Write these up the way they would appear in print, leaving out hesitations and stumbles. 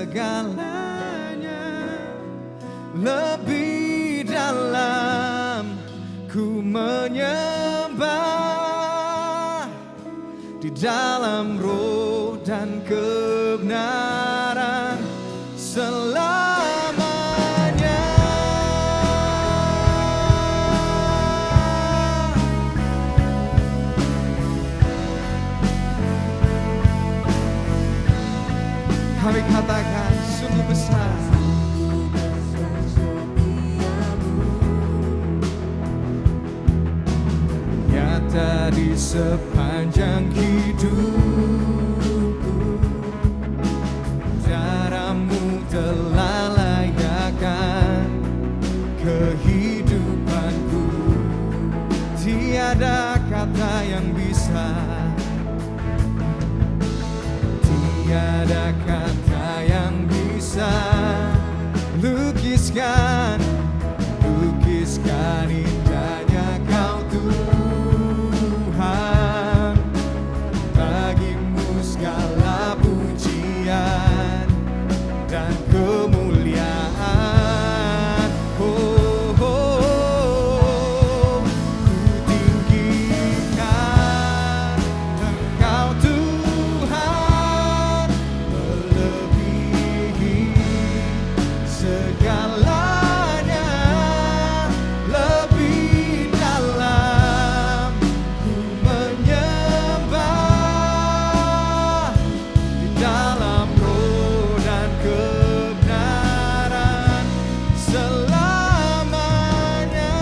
segalanya. Lebih dalam ku menyembah, di dalam roh dan kebenaran selamanya. Kami katakan sungguh besar nyata di sepanjang hidupku. Daramu telah layakkan kehidupanku. Tiada kata yang bisa, tiada kata yang bisa lukiskan indahnya Kau Tuhan. Bagimu segala pujian dan kemuliaan. Oh, oh, oh. Ku tinggikan Engkau Tuhan, melebihi segalanya. Lebih dalam ku menyembah, di dalam roh dan kebenaran selamanya.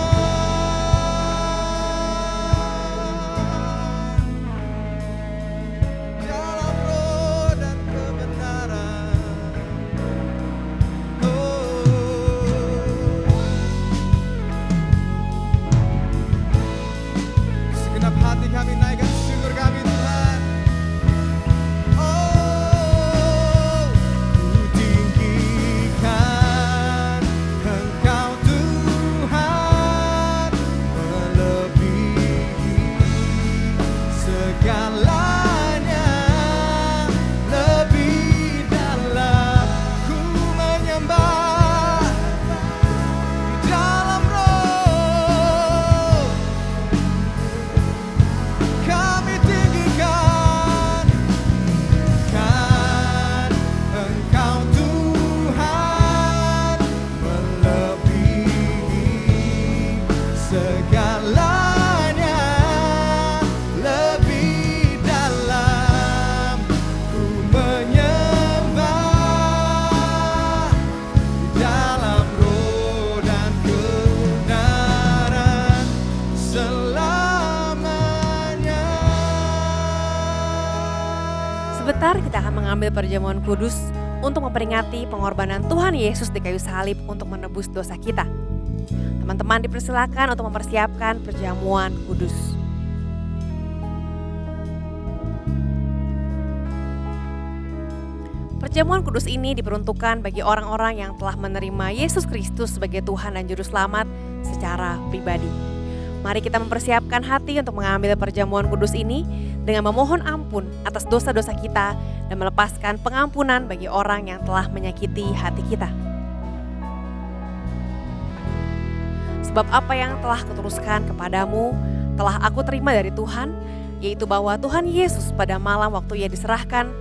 Dalam roh dan kebenaran. Segenap hati kami naikkan syukur kami Tuhan. Oh, ku tinggikan Engkau Tuhan, melebihi segalanya. Lebih dalam ku menyembah, di dalam roh kami tinggikan kan Engkau Tuhan, melebihi segalanya. Lebih dalam ku menyembah, di dalam roh dan kebenaran selamanya. Sebentar kita akan mengambil perjamuan kudus untuk memperingati pengorbanan Tuhan Yesus di kayu salib untuk menebus dosa kita. Teman-teman dipersilakan untuk mempersiapkan perjamuan kudus. Perjamuan kudus ini diperuntukkan bagi orang-orang yang telah menerima Yesus Kristus sebagai Tuhan dan Juru Selamat secara pribadi. Mari kita mempersiapkan hati untuk mengambil perjamuan kudus ini dengan memohon ampun atas dosa-dosa kita dan melepaskan pengampunan bagi orang yang telah menyakiti hati kita. Sebab apa yang telah kuteruskan kepadamu telah aku terima dari Tuhan, yaitu bahwa Tuhan Yesus pada malam waktu Ia diserahkan,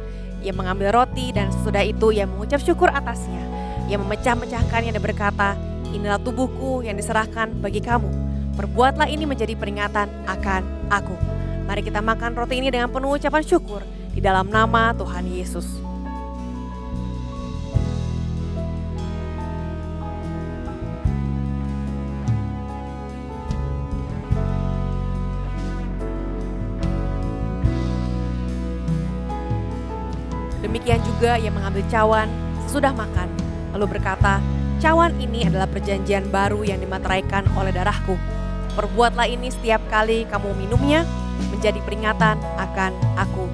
Ia mengambil roti dan sesudah itu Ia mengucap syukur atasnya. Ia memecah-mecahkannya dan berkata, "Inilah tubuhku yang diserahkan bagi kamu. Perbuatlah ini menjadi peringatan akan aku." Mari kita makan roti ini dengan penuh ucapan syukur di dalam nama Tuhan Yesus. Demikian juga Ia mengambil cawan sesudah makan, lalu berkata, "Cawan ini adalah perjanjian baru yang dimateraikan oleh darahku. Perbuatlah ini setiap kali kamu minumnya menjadi peringatan akan aku.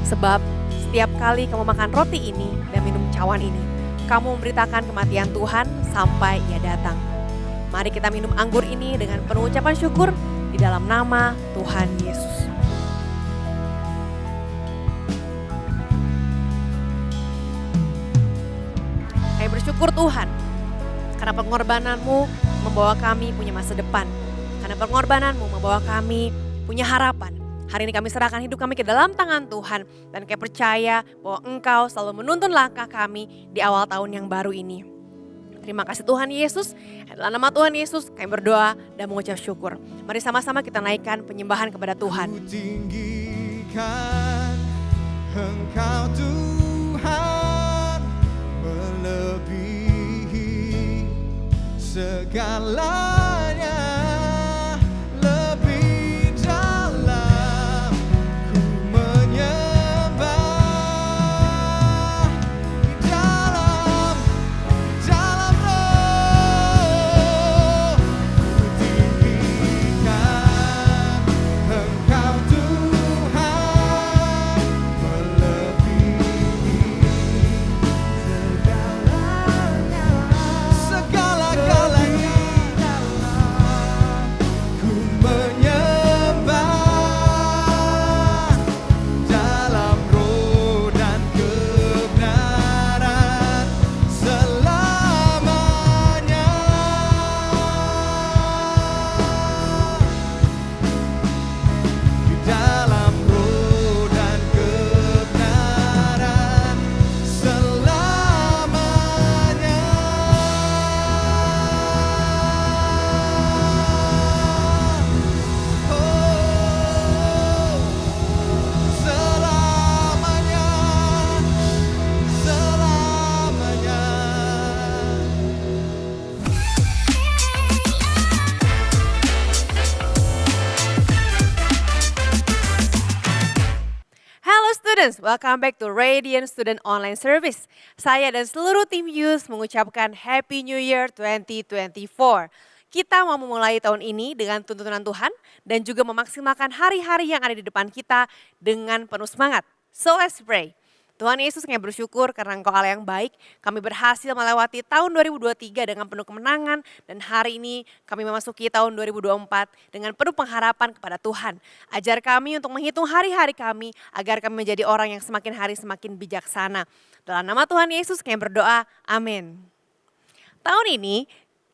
Sebab setiap kali kamu makan roti ini dan minum cawan ini, kamu memberitakan kematian Tuhan sampai Ia datang." Mari kita minum anggur ini dengan penuh ucapan syukur di dalam nama Tuhan Yesus. Syukur Tuhan, karena pengorbananmu membawa kami punya masa depan. Karena pengorbananmu membawa kami punya harapan. Hari ini kami serahkan hidup kami ke dalam tangan Tuhan. Dan kami percaya bahwa Engkau selalu menuntun langkah kami di awal tahun yang baru ini. Terima kasih Tuhan Yesus. Dalam nama Tuhan Yesus kami berdoa dan mengucap syukur. Mari sama-sama kita naikkan penyembahan kepada Tuhan. Ku tinggikan Engkau Tuhan, melebihi segalanya, lebih dalam ku menyembah, di dalam roh ku tinggikan Engkau Tuhan, melebihi segala-galanya, ku menyembah dalam roh dan kebenaran selamanya. Di dalam roh dan kebenaran selamanya. Oh, selamanya, selamanya. Hello students, welcome back to Radiant Student Online Service. Saya dan seluruh tim Youth mengucapkan Happy New Year 2024. Kita mau memulai tahun ini dengan tuntunan Tuhan dan juga memaksimalkan hari-hari yang ada di depan kita dengan penuh semangat. So let's pray. Tuhan Yesus, kami bersyukur karena Engkau Allah yang baik. Kami berhasil melewati tahun 2023 dengan penuh kemenangan. Dan hari ini kami memasuki tahun 2024 dengan penuh pengharapan kepada Tuhan. Ajar kami untuk menghitung hari-hari kami agar kami menjadi orang yang semakin hari semakin bijaksana. Dalam nama Tuhan Yesus kami berdoa, amin. Tahun ini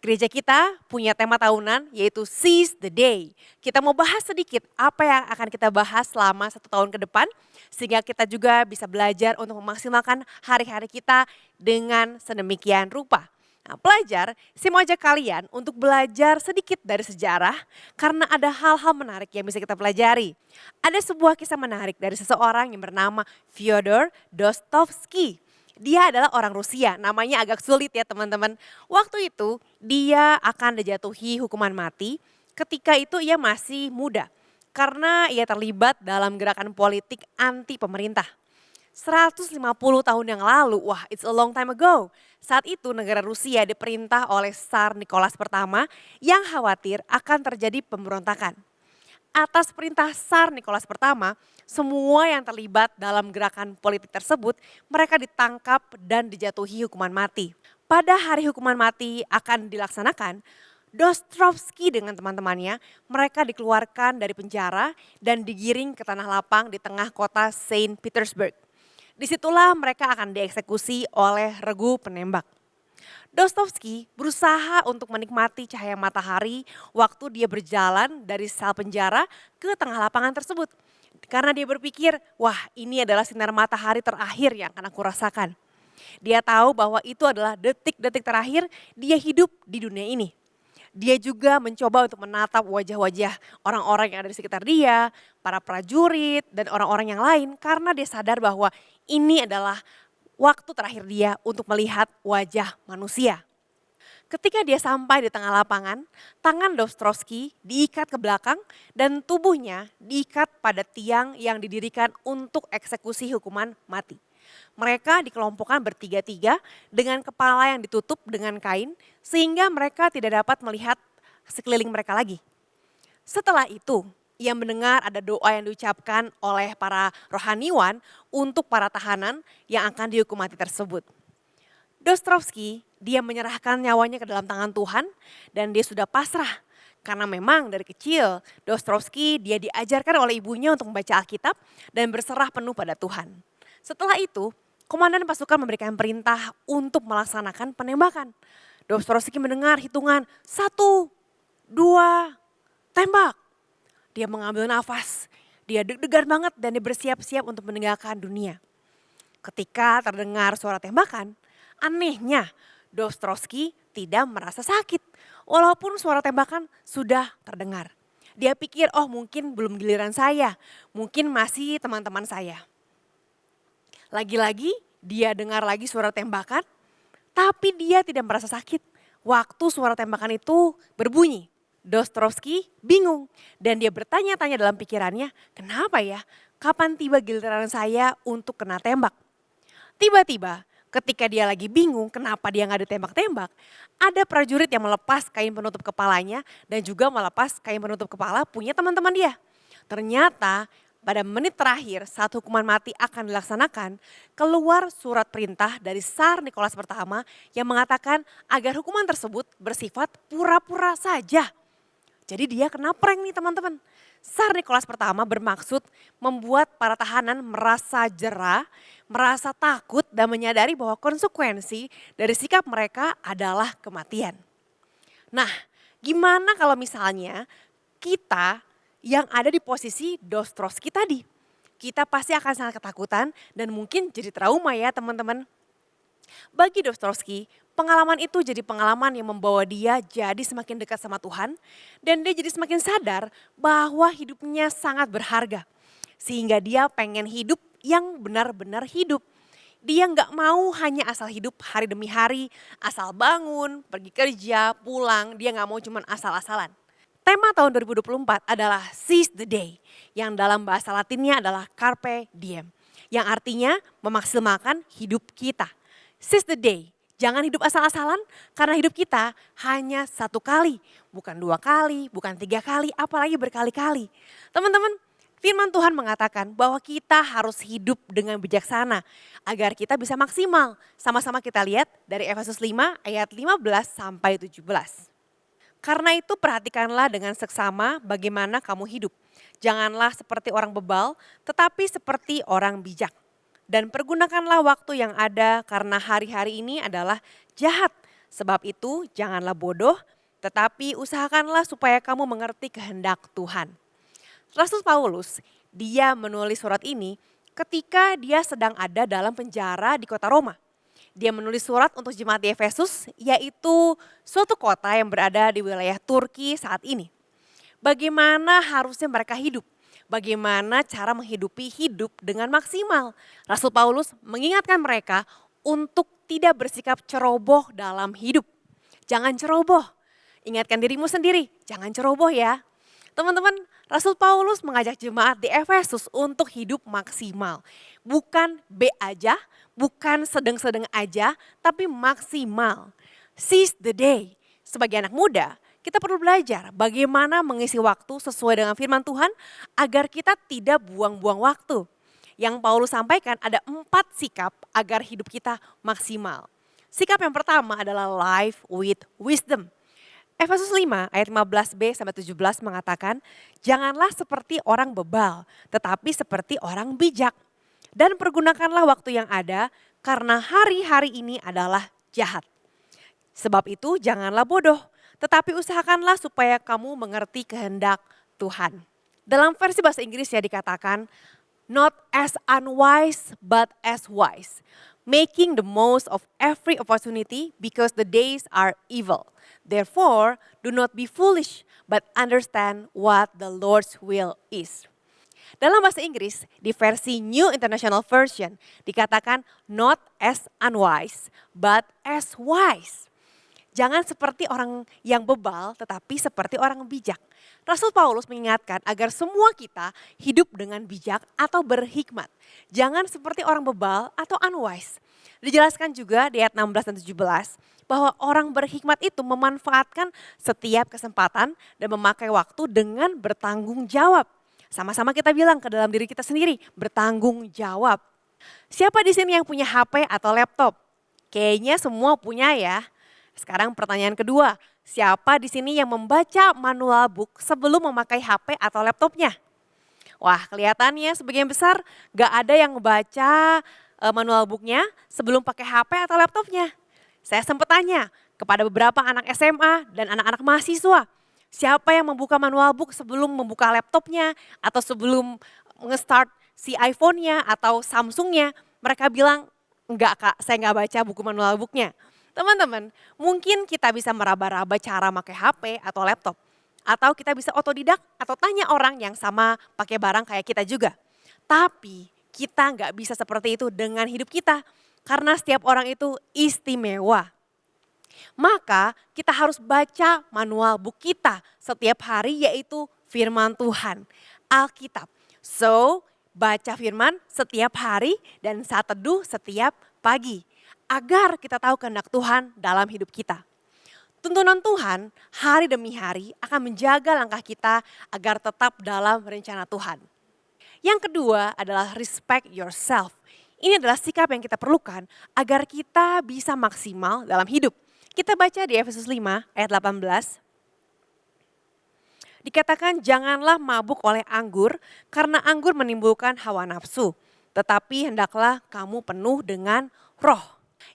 gereja kita punya tema tahunan yaitu Seize the Day. Kita mau bahas sedikit apa yang akan kita bahas selama 1 tahun ke depan. Sehingga kita juga bisa belajar untuk memaksimalkan hari-hari kita dengan sedemikian rupa. Nah, pelajar, saya mau ajak kalian untuk belajar sedikit dari sejarah karena ada hal-hal menarik yang bisa kita pelajari. Ada sebuah kisah menarik dari seseorang yang bernama Fyodor Dostoevsky. Dia adalah orang Rusia, namanya agak sulit ya teman-teman. Waktu itu dia akan dijatuhi hukuman mati, ketika itu ia masih muda. Karena ia terlibat dalam gerakan politik anti pemerintah. 150 tahun yang lalu, wah it's a long time ago. Saat itu negara Rusia diperintah oleh Tsar Nicholas pertama yang khawatir akan terjadi pemberontakan. Atas perintah Tsar Nicholas pertama, semua yang terlibat dalam gerakan politik tersebut, mereka ditangkap dan dijatuhi hukuman mati. Pada hari hukuman mati akan dilaksanakan, Dostoevsky dengan teman-temannya, mereka dikeluarkan dari penjara dan digiring ke tanah lapang di tengah kota Saint Petersburg. Disitulah mereka akan dieksekusi oleh regu penembak. Dostoevsky berusaha untuk menikmati cahaya matahari waktu dia berjalan dari sel penjara ke tengah lapangan tersebut. Karena dia berpikir, wah ini adalah sinar matahari terakhir yang akan aku rasakan. Dia tahu bahwa itu adalah detik-detik terakhir dia hidup di dunia ini. Dia juga mencoba untuk menatap wajah-wajah orang-orang yang ada di sekitar dia, para prajurit dan orang-orang yang lain karena dia sadar bahwa ini adalah waktu terakhir dia untuk melihat wajah manusia. Ketika dia sampai di tengah lapangan, tangan Dostoevsky diikat ke belakang dan tubuhnya diikat pada tiang yang didirikan untuk eksekusi hukuman mati. Mereka dikelompokkan bertiga-tiga dengan kepala yang ditutup dengan kain sehingga mereka tidak dapat melihat sekeliling mereka lagi. Setelah itu, ia mendengar ada doa yang diucapkan oleh para rohaniwan untuk para tahanan yang akan dihukum mati tersebut. Dostoevsky, dia menyerahkan nyawanya ke dalam tangan Tuhan dan dia sudah pasrah. Karena memang dari kecil Dostoevsky dia diajarkan oleh ibunya untuk membaca Alkitab dan berserah penuh pada Tuhan. Setelah itu Komandan pasukan memberikan perintah untuk melaksanakan penembakan. Dostoyevsky mendengar hitungan 1, 2, tembak. Dia mengambil nafas, dia deg-degan banget dan dia bersiap-siap untuk meninggalkan dunia. Ketika terdengar suara tembakan, anehnya Dostoyevsky tidak merasa sakit. Walaupun suara tembakan sudah terdengar. Dia pikir, oh mungkin belum giliran saya, mungkin masih teman-teman saya. Lagi-lagi dia dengar lagi suara tembakan, tapi dia tidak merasa sakit. Waktu suara tembakan itu berbunyi, Dostoyevsky bingung dan dia bertanya-tanya dalam pikirannya, kenapa ya? Kapan tiba giliran saya untuk kena tembak? Tiba-tiba ketika dia lagi bingung kenapa dia nggak ditembak-tembak, ada prajurit yang melepas kain penutup kepalanya dan juga melepas kain penutup kepala punya teman-teman dia. Ternyata pada menit terakhir saat hukuman mati akan dilaksanakan, keluar surat perintah dari Tsar Nicholas pertama yang mengatakan agar hukuman tersebut bersifat pura-pura saja. Jadi dia kena prank nih teman-teman. Tsar Nicholas pertama bermaksud membuat para tahanan merasa jera, merasa takut dan menyadari bahwa konsekuensi dari sikap mereka adalah kematian. Nah, gimana kalau misalnya kita yang ada di posisi Dostoyevsky tadi? Kita pasti akan sangat ketakutan dan mungkin jadi trauma ya teman-teman. Bagi Dostoyevsky, pengalaman itu jadi pengalaman yang membawa dia jadi semakin dekat sama Tuhan dan dia jadi semakin sadar bahwa hidupnya sangat berharga. Sehingga dia pengen hidup yang benar-benar hidup. Dia nggak mau hanya asal hidup hari demi hari, asal bangun, pergi kerja, pulang, dia nggak mau cuman asal-asalan. Tema tahun 2024 adalah Seize the Day, yang dalam bahasa Latinnya adalah Carpe Diem, yang artinya memaksimalkan hidup kita. Seize the day, jangan hidup asal-asalan karena hidup kita hanya satu kali. Bukan 2 kali, bukan 3 kali, apalagi berkali-kali. Teman-teman, firman Tuhan mengatakan bahwa kita harus hidup dengan bijaksana agar kita bisa maksimal. Sama-sama kita lihat dari Efesus 5 ayat 15 sampai 17. Karena itu perhatikanlah dengan seksama bagaimana kamu hidup. Janganlah seperti orang bebal, tetapi seperti orang bijak. Dan pergunakanlah waktu yang ada karena hari-hari ini adalah jahat. Sebab itu janganlah bodoh, tetapi usahakanlah supaya kamu mengerti kehendak Tuhan. Rasul Paulus, dia menulis surat ini ketika dia sedang ada dalam penjara di kota Roma. Dia menulis surat untuk jemaat di Efesus, yaitu suatu kota yang berada di wilayah Turki saat ini. Bagaimana harusnya mereka hidup? Bagaimana cara menghidupi hidup dengan maksimal? Rasul Paulus mengingatkan mereka untuk tidak bersikap ceroboh dalam hidup. Jangan ceroboh, ingatkan dirimu sendiri, jangan ceroboh ya. Teman-teman, Rasul Paulus mengajak jemaat di Efesus untuk hidup maksimal. Bukan B aja, bukan sedang-sedang aja, tapi maksimal. Seize the day. Sebagai anak muda, kita perlu belajar bagaimana mengisi waktu sesuai dengan firman Tuhan agar kita tidak buang-buang waktu. Yang Paulus sampaikan ada 4 sikap agar hidup kita maksimal. Sikap yang pertama adalah life with wisdom. Efesus 5 ayat 15b sampai 17 mengatakan, janganlah seperti orang bebal, tetapi seperti orang bijak. Dan pergunakanlah waktu yang ada karena hari-hari ini adalah jahat. Sebab itu janganlah bodoh, tetapi usahakanlah supaya kamu mengerti kehendak Tuhan. Dalam versi bahasa Inggris ya dikatakan, not as unwise but as wise. Making the most of every opportunity because the days are evil. Therefore, do not be foolish but understand what the Lord's will is. Dalam bahasa Inggris, di versi New International Version dikatakan not as unwise but as wise. Jangan seperti orang yang bebal tetapi seperti orang bijak. Rasul Paulus mengingatkan agar semua kita hidup dengan bijak atau berhikmat. Jangan seperti orang bebal atau unwise. Dijelaskan juga di ayat 16 dan 17 bahwa orang berhikmat itu memanfaatkan setiap kesempatan dan memakai waktu dengan bertanggung jawab. Sama-sama kita bilang ke dalam diri kita sendiri, bertanggung jawab. Siapa di sini yang punya HP atau laptop? Kayaknya semua punya ya. Sekarang pertanyaan kedua, siapa di sini yang membaca manual book sebelum memakai HP atau laptopnya? Wah, kelihatannya sebagian besar gak ada yang baca manual booknya sebelum pakai HP atau laptopnya? Saya sempat tanya kepada beberapa anak SMA dan anak-anak mahasiswa, siapa yang membuka manual book sebelum membuka laptopnya atau sebelum nge-start si iPhone-nya atau Samsung-nya? Mereka bilang, enggak kak, saya enggak baca buku manual book-nya. Teman-teman, mungkin kita bisa meraba-raba cara pakai HP atau laptop. Atau kita bisa otodidak atau tanya orang yang sama pakai barang kayak kita juga. Tapi kita nggak bisa seperti itu dengan hidup kita. Karena setiap orang itu istimewa. Maka kita harus baca manual book kita setiap hari, yaitu firman Tuhan, Alkitab. So, baca firman setiap hari dan saat teduh setiap pagi. Agar kita tahu kehendak Tuhan dalam hidup kita. Tuntunan Tuhan hari demi hari akan menjaga langkah kita agar tetap dalam rencana Tuhan. Yang kedua adalah respect yourself. Ini adalah sikap yang kita perlukan agar kita bisa maksimal dalam hidup. Kita baca di Efesus 5 ayat 18. Dikatakan janganlah mabuk oleh anggur karena anggur menimbulkan hawa nafsu. Tetapi hendaklah kamu penuh dengan roh.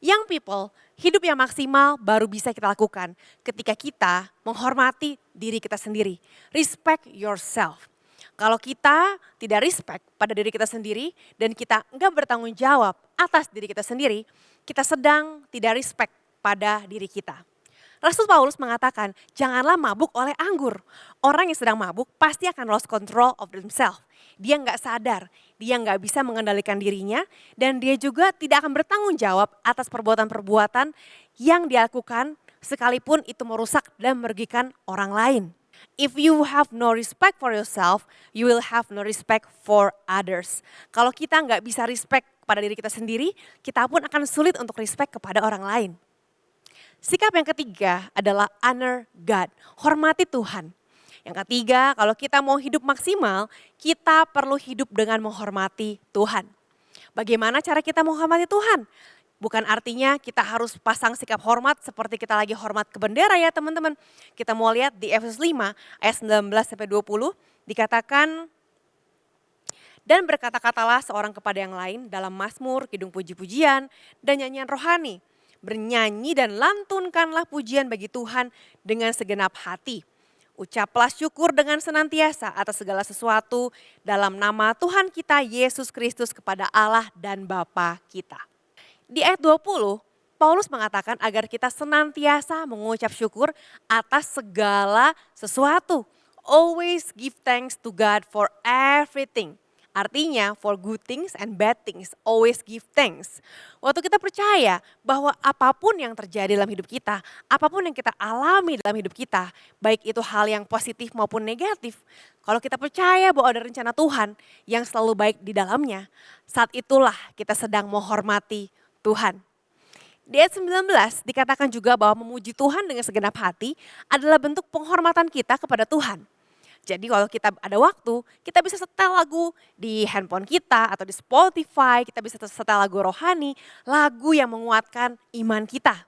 Young people, hidup yang maksimal baru bisa kita lakukan ketika kita menghormati diri kita sendiri. Respect yourself. Kalau kita tidak respect pada diri kita sendiri dan kita enggak bertanggung jawab atas diri kita sendiri, kita sedang tidak respect pada diri kita. Rasul Paulus mengatakan, janganlah mabuk oleh anggur. Orang yang sedang mabuk pasti akan lost control of themselves. Dia nggak sadar, dia nggak bisa mengendalikan dirinya, dan dia juga tidak akan bertanggung jawab atas perbuatan-perbuatan yang dia lakukan, sekalipun itu merusak dan merugikan orang lain. If you have no respect for yourself, you will have no respect for others. Kalau kita nggak bisa respect pada diri kita sendiri, kita pun akan sulit untuk respect kepada orang lain. Sikap yang ketiga adalah honor God, hormati Tuhan. Yang ketiga, kalau kita mau hidup maksimal, kita perlu hidup dengan menghormati Tuhan. Bagaimana cara kita menghormati Tuhan? Bukan artinya kita harus pasang sikap hormat seperti kita lagi hormat ke bendera ya teman-teman. Kita mau lihat di Efesus 5 ayat 19-20 dikatakan, dan berkata-katalah seorang kepada yang lain dalam mazmur, kidung puji-pujian, dan nyanyian rohani. Bernyanyi dan lantunkanlah pujian bagi Tuhan dengan segenap hati. Ucaplah syukur dengan senantiasa atas segala sesuatu dalam nama Tuhan kita Yesus Kristus kepada Allah dan Bapa kita. Di ayat 20, Paulus mengatakan agar kita senantiasa mengucap syukur atas segala sesuatu. Always give thanks to God for everything. Artinya for good things and bad things, always give thanks. Waktu kita percaya bahwa apapun yang terjadi dalam hidup kita, apapun yang kita alami dalam hidup kita, baik itu hal yang positif maupun negatif. Kalau kita percaya bahwa ada rencana Tuhan yang selalu baik di dalamnya, saat itulah kita sedang menghormati Tuhan. Di ayat 19 dikatakan juga bahwa memuji Tuhan dengan segenap hati adalah bentuk penghormatan kita kepada Tuhan. Jadi kalau kita ada waktu, kita bisa setel lagu di handphone kita atau di Spotify, kita bisa setel lagu rohani, lagu yang menguatkan iman kita.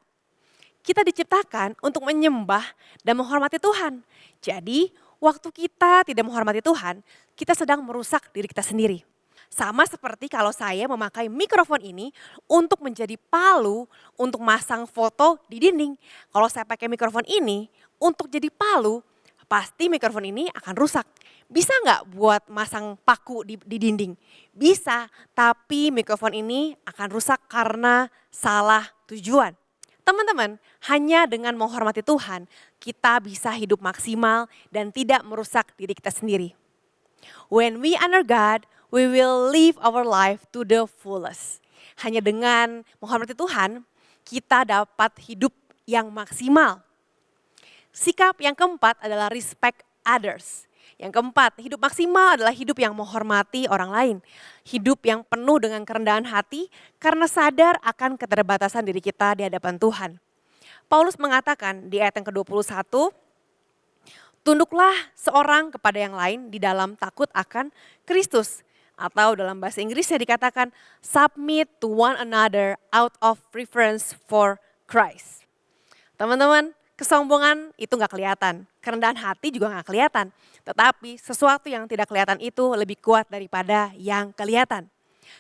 Kita diciptakan untuk menyembah dan menghormati Tuhan. Jadi waktu kita tidak menghormati Tuhan, kita sedang merusak diri kita sendiri. Sama seperti kalau saya memakai mikrofon ini untuk menjadi palu untuk masang foto di dinding. Kalau saya pakai mikrofon ini untuk jadi palu, pasti mikrofon ini akan rusak. Bisa nggak buat masang paku di dinding? Bisa, tapi mikrofon ini akan rusak karena salah tujuan. Teman-teman, hanya dengan menghormati Tuhan, kita bisa hidup maksimal dan tidak merusak diri kita sendiri. When we honor God, we will live our life to the fullest. Hanya dengan menghormati Tuhan, kita dapat hidup yang maksimal. Sikap yang keempat adalah respect others. Yang keempat, hidup maksimal adalah hidup yang menghormati orang lain. Hidup yang penuh dengan kerendahan hati karena sadar akan keterbatasan diri kita di hadapan Tuhan. Paulus mengatakan di ayat yang ke-21, tunduklah seorang kepada yang lain di dalam takut akan Kristus. Atau dalam bahasa Inggrisnya dikatakan submit to one another out of preference for Christ. Teman-teman, kesombongan itu gak kelihatan, kerendahan hati juga gak kelihatan. Tetapi sesuatu yang tidak kelihatan itu lebih kuat daripada yang kelihatan.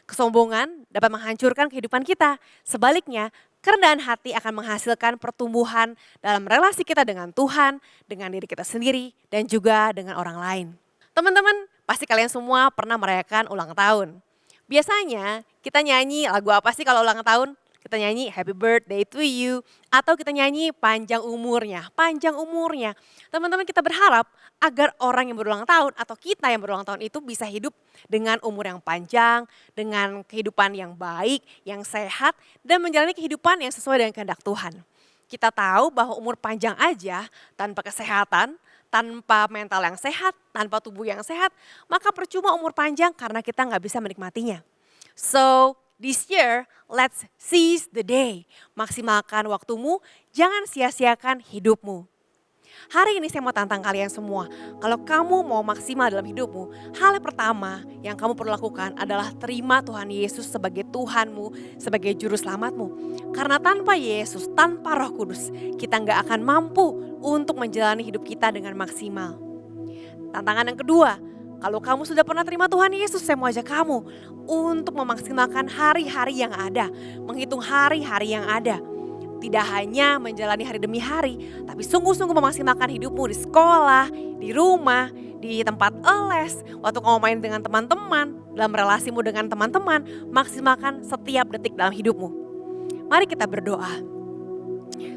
Kesombongan dapat menghancurkan kehidupan kita. Sebaliknya, kerendahan hati akan menghasilkan pertumbuhan dalam relasi kita dengan Tuhan, dengan diri kita sendiri, dan juga dengan orang lain. Teman-teman, pasti kalian semua pernah merayakan ulang tahun. Biasanya kita nyanyi lagu apa sih kalau ulang tahun? Kita nyanyi happy birthday to you atau kita nyanyi panjang umurnya, panjang umurnya. Teman-teman, kita berharap agar orang yang berulang tahun atau kita yang berulang tahun itu bisa hidup dengan umur yang panjang, dengan kehidupan yang baik, yang sehat dan menjalani kehidupan yang sesuai dengan kehendak Tuhan. Kita tahu bahwa umur panjang aja tanpa kesehatan, tanpa mental yang sehat, tanpa tubuh yang sehat, maka percuma umur panjang karena kita nggak bisa menikmatinya. So, this year, let's seize the day. Maksimalkan waktumu, jangan sia-siakan hidupmu. Hari ini saya mau tantang kalian semua. Kalau kamu mau maksimal dalam hidupmu, hal yang pertama yang kamu perlu lakukan adalah terima Tuhan Yesus sebagai Tuhanmu, sebagai Juru Selamatmu. Karena tanpa Yesus, tanpa Roh Kudus, kita nggak akan mampu untuk menjalani hidup kita dengan maksimal. Tantangan yang kedua, kalau kamu sudah pernah terima Tuhan Yesus, saya mau ajak kamu untuk memaksimalkan hari-hari yang ada, menghitung hari-hari yang ada. Tidak hanya menjalani hari demi hari, tapi sungguh-sungguh memaksimalkan hidupmu di sekolah, di rumah, di tempat les, waktu kamu main dengan teman-teman, dalam relasimu dengan teman-teman, maksimalkan setiap detik dalam hidupmu. Mari kita berdoa.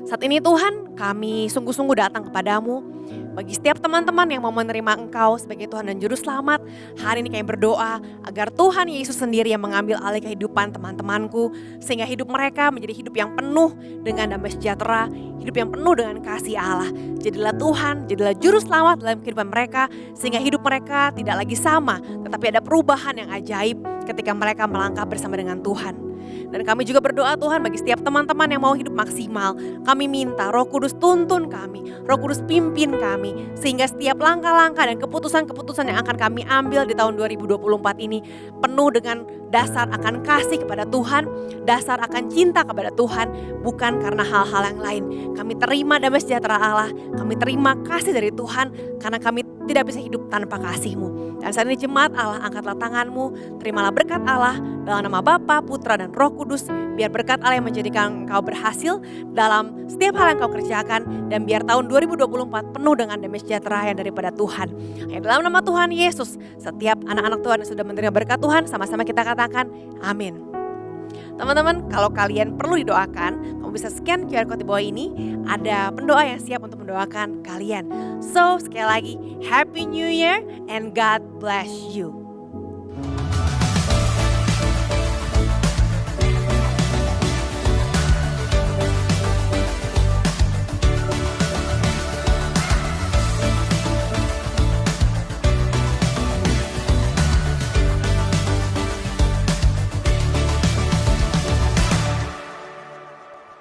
Saat ini Tuhan, kami sungguh-sungguh datang kepadamu. Bagi setiap teman-teman yang mau menerima Engkau sebagai Tuhan dan Juru Selamat, hari ini kami berdoa agar Tuhan Yesus sendiri yang mengambil alih kehidupan teman-temanku, sehingga hidup mereka menjadi hidup yang penuh dengan damai sejahtera, hidup yang penuh dengan kasih Allah. Jadilah Tuhan, jadilah Juru Selamat dalam kehidupan mereka, sehingga hidup mereka tidak lagi sama, tetapi ada perubahan yang ajaib ketika mereka melangkah bersama dengan Tuhan. Dan kami juga berdoa Tuhan bagi setiap teman-teman yang mau hidup maksimal. Kami minta Roh Kudus tuntun kami, Roh Kudus pimpin kami. Sehingga setiap langkah-langkah dan keputusan-keputusan yang akan kami ambil di tahun 2024 ini penuh dengan dasar akan kasih kepada Tuhan, dasar akan cinta kepada Tuhan, bukan karena hal-hal yang lain. Kami terima damai sejahtera Allah, kami terima kasih dari Tuhan karena kami tidak bisa hidup tanpa kasih-Mu. Dan saat ini jemaat Allah, angkatlah tanganmu, terimalah berkat Allah dalam nama Bapa, Putra dan Roh Kudus. Biar berkat Allah yang menjadikan engkau berhasil dalam setiap hal yang kau kerjakan. Dan biar tahun 2024 penuh dengan damai sejahtera yang daripada Tuhan. Ya, dalam nama Tuhan Yesus, setiap anak-anak Tuhan yang sudah menerima berkat Tuhan, sama-sama kita katakan amin. Teman-teman, kalau kalian perlu didoakan, kamu bisa scan QR code di bawah ini. Ada pendoa yang siap untuk mendoakan kalian. So, sekali lagi, Happy New Year and God bless you.